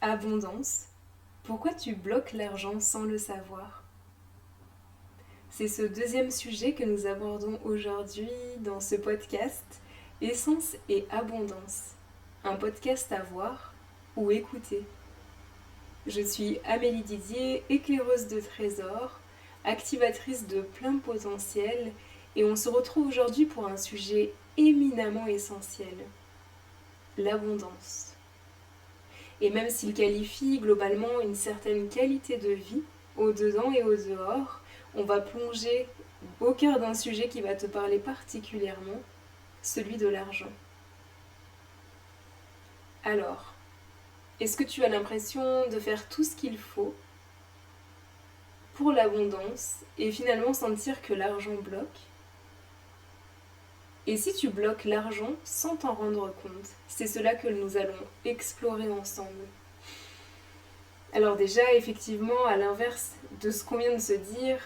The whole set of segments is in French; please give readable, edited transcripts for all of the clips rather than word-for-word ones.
Abondance. Pourquoi tu bloques l'argent sans le savoir? C'est ce deuxième sujet que nous abordons aujourd'hui dans ce podcast, Essence et Abondance. Un podcast à voir ou écouter. Je suis Amélie Didier, éclaireuse de trésors, activatrice de plein potentiel, et on se retrouve aujourd'hui pour un sujet éminemment essentiel, l'abondance. Et même s'il qualifie globalement une certaine qualité de vie, au dedans et au dehors, on va plonger au cœur d'un sujet qui va te parler particulièrement, celui de l'argent. Alors, est-ce que tu as l'impression de faire tout ce qu'il faut pour l'abondance et finalement sentir que l'argent bloque? Et si tu bloques l'argent sans t'en rendre compte? C'est cela que nous allons explorer ensemble. Alors déjà, effectivement, à l'inverse de ce qu'on vient de se dire,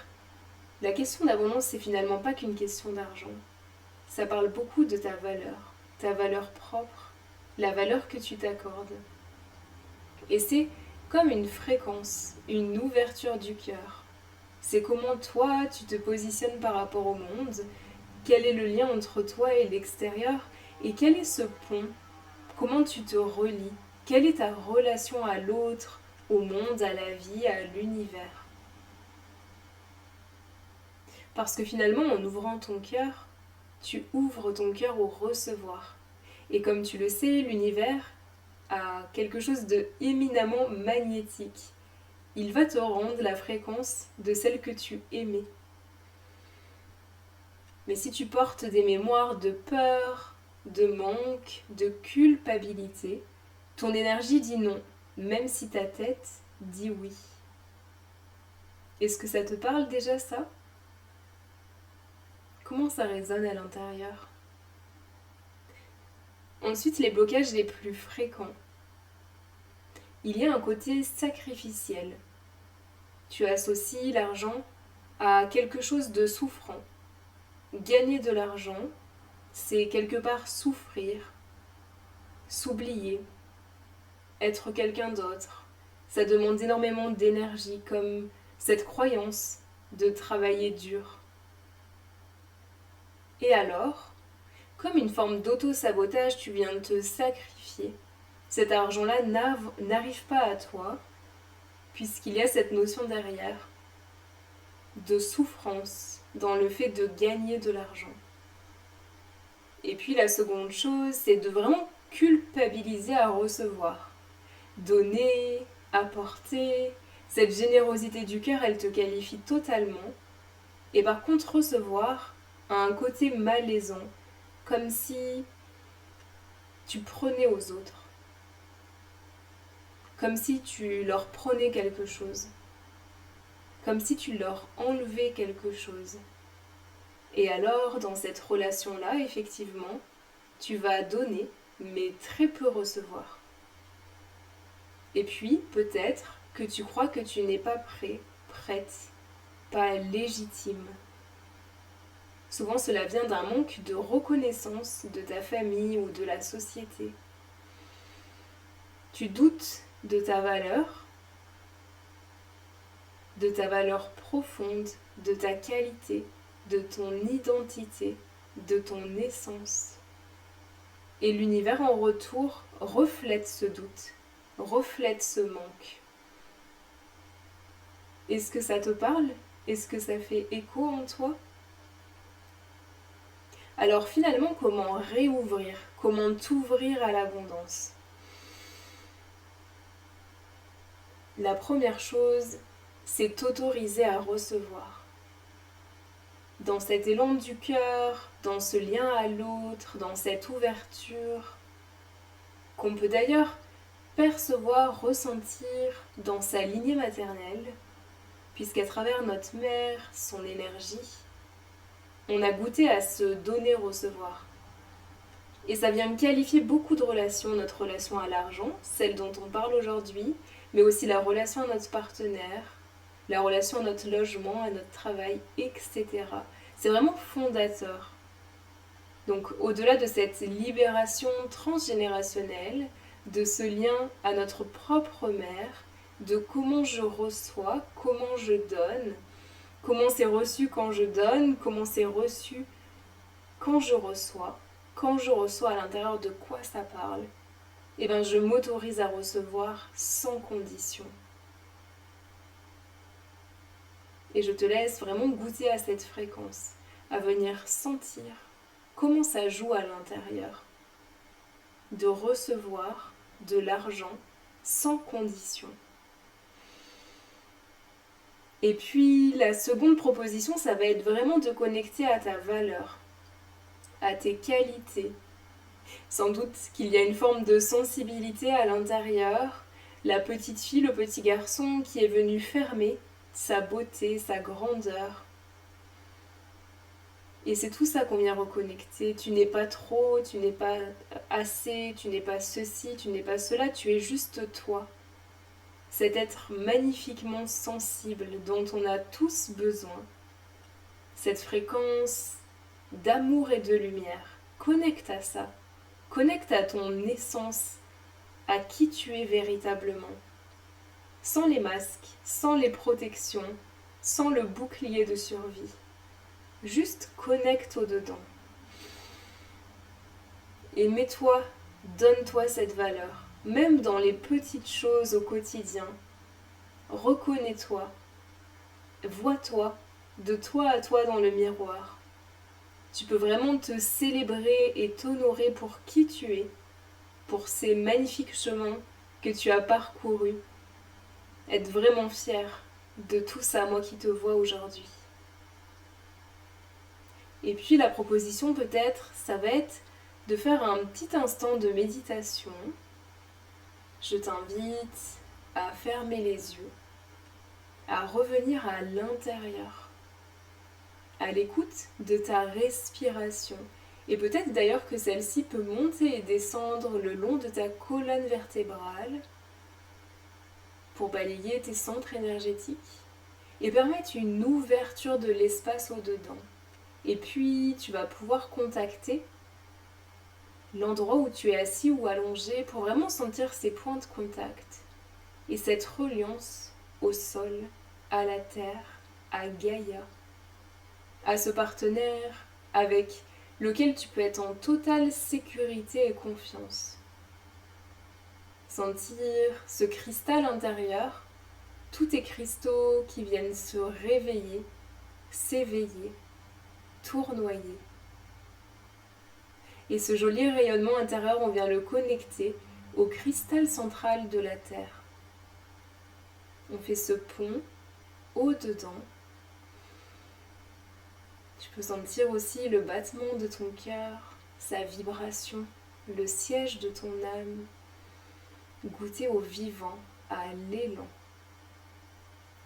la question d'abondance, c'est finalement pas qu'une question d'argent. Ça parle beaucoup de ta valeur propre, la valeur que tu t'accordes. Et c'est comme une fréquence, une ouverture du cœur. C'est comment toi, tu te positionnes par rapport au monde, quel est le lien entre toi et l'extérieur, et quel est ce pont, comment tu te relis, quelle est ta relation à l'autre, au monde, à la vie, à l'univers. Parce que finalement, en ouvrant ton cœur, tu ouvres ton cœur au recevoir. Et comme tu le sais, l'univers a quelque chose de éminemment magnétique. Il va te rendre la fréquence de celle que tu aimais. Mais si tu portes des mémoires de peur, de manque, de culpabilité, ton énergie dit non, même si ta tête dit oui. Est-ce que ça te parle déjà ça? Comment ça résonne à l'intérieur? Ensuite, les blocages les plus fréquents. Il y a un côté sacrificiel. Tu associes l'argent à quelque chose de souffrant. Gagner de l'argent, c'est quelque part souffrir, s'oublier, être quelqu'un d'autre. Ça demande énormément d'énergie, comme cette croyance de travailler dur. Et alors, comme une forme d'auto-sabotage, tu viens de te sacrifier. Cet argent-là n'arrive pas à toi, puisqu'il y a cette notion derrière de souffrance dans le fait de gagner de l'argent. Et puis la seconde chose, c'est de vraiment culpabiliser à recevoir. Donner, apporter, cette générosité du cœur, elle te qualifie totalement. Et par contre, recevoir a un côté malaisant, comme si tu prenais aux autres, comme si tu leur prenais quelque chose, comme si tu leur enlevais quelque chose. Et alors, dans cette relation-là, effectivement, tu vas donner, mais très peu recevoir. Et puis, peut-être que tu crois que tu n'es pas prêt, prête, pas légitime. Souvent, cela vient d'un manque de reconnaissance de ta famille ou de la société. Tu doutes de ta valeur profonde, de ta qualité, de ton identité, de ton essence. Et l'univers en retour reflète ce doute, reflète ce manque. Est-ce que ça te parle? Est-ce que ça fait écho en toi? Alors finalement, comment réouvrir? Comment t'ouvrir à l'abondance? La première chose, c'est t'autoriser à recevoir. Dans cet élan du cœur, dans ce lien à l'autre, dans cette ouverture, qu'on peut d'ailleurs percevoir, ressentir dans sa lignée maternelle, puisqu'à travers notre mère, son énergie, on a goûté à se donner-recevoir. Et ça vient qualifier beaucoup de relations, notre relation à l'argent, celle dont on parle aujourd'hui, mais aussi la relation à notre partenaire, la relation à notre logement, à notre travail, etc. C'est vraiment fondateur. Donc au-delà de cette libération transgénérationnelle, de ce lien à notre propre mère, de comment je reçois, comment je donne, comment c'est reçu quand je donne, comment c'est reçu quand je reçois à l'intérieur de quoi ça parle, et bien je m'autorise à recevoir sans condition. Et je te laisse vraiment goûter à cette fréquence, à venir sentir comment ça joue à l'intérieur, de recevoir de l'argent sans condition. Et puis la seconde proposition, ça va être vraiment de connecter à ta valeur, à tes qualités. Sans doute qu'il y a une forme de sensibilité à l'intérieur, la petite fille, le petit garçon qui est venu fermer sa beauté, sa grandeur. Et c'est tout ça qu'on vient reconnecter. Tu n'es pas trop, tu n'es pas assez, tu n'es pas ceci, tu n'es pas cela, tu es juste toi. Cet être magnifiquement sensible dont on a tous besoin. Cette fréquence d'amour et de lumière. Connecte à ça. Connecte à ton essence, à qui tu es véritablement. Sans les masques, sans les protections, sans le bouclier de survie. Juste connecte au-dedans. Et mets-toi, donne-toi cette valeur. Même dans les petites choses au quotidien. Reconnais-toi. Vois-toi, de toi à toi dans le miroir. Tu peux vraiment te célébrer et t'honorer pour qui tu es, pour ces magnifiques chemins que tu as parcourus. Être vraiment fier de tout ça, moi qui te vois aujourd'hui. Et puis la proposition peut-être, ça va être de faire un petit instant de méditation. Je t'invite à fermer les yeux, à revenir à l'intérieur, à l'écoute de ta respiration. Et peut-être d'ailleurs que celle-ci peut monter et descendre le long de ta colonne vertébrale pour balayer tes centres énergétiques et permettre une ouverture de l'espace au-dedans. Et puis tu vas pouvoir contacter l'endroit où tu es assis ou allongé pour vraiment sentir ces points de contact et cette reliance au sol, à la terre, à Gaïa, à ce partenaire avec lequel tu peux être en totale sécurité et confiance. Sentir ce cristal intérieur, tous tes cristaux qui viennent se réveiller, s'éveiller, tournoyer. Et ce joli rayonnement intérieur, on vient le connecter au cristal central de la Terre. On fait ce pont au-dedans. Tu peux sentir aussi le battement de ton cœur, sa vibration, le siège de ton âme. Goûter au vivant, à l'élan.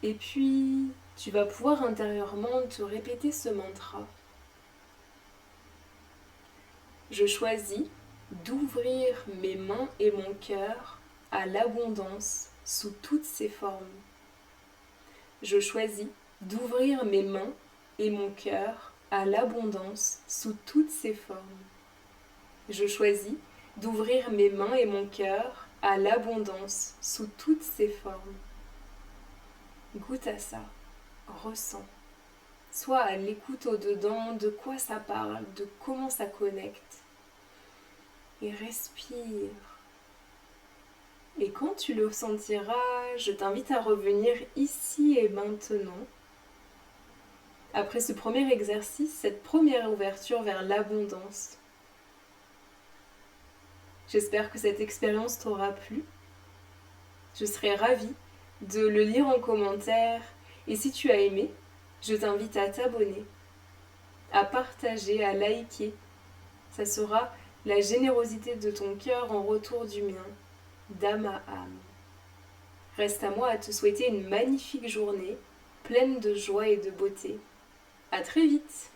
Et puis, tu vas pouvoir intérieurement te répéter ce mantra. Je choisis d'ouvrir mes mains et mon cœur à l'abondance sous toutes ses formes. Je choisis d'ouvrir mes mains et mon cœur à l'abondance sous toutes ses formes. Je choisis d'ouvrir mes mains et mon cœur à l'abondance sous toutes ses formes. Goûte à ça, ressens. Sois à l'écoute au-dedans de quoi ça parle, de comment ça connecte. Et respire. Et quand tu le sentiras, je t'invite à revenir ici et maintenant. Après ce premier exercice, cette première ouverture vers l'abondance. J'espère que cette expérience t'aura plu. Je serai ravie de le lire en commentaire. Et si tu as aimé, je t'invite à t'abonner, à partager, à liker. Ça sera la générosité de ton cœur en retour du mien, d'âme à âme. Reste à moi à te souhaiter une magnifique journée, pleine de joie et de beauté. À très vite!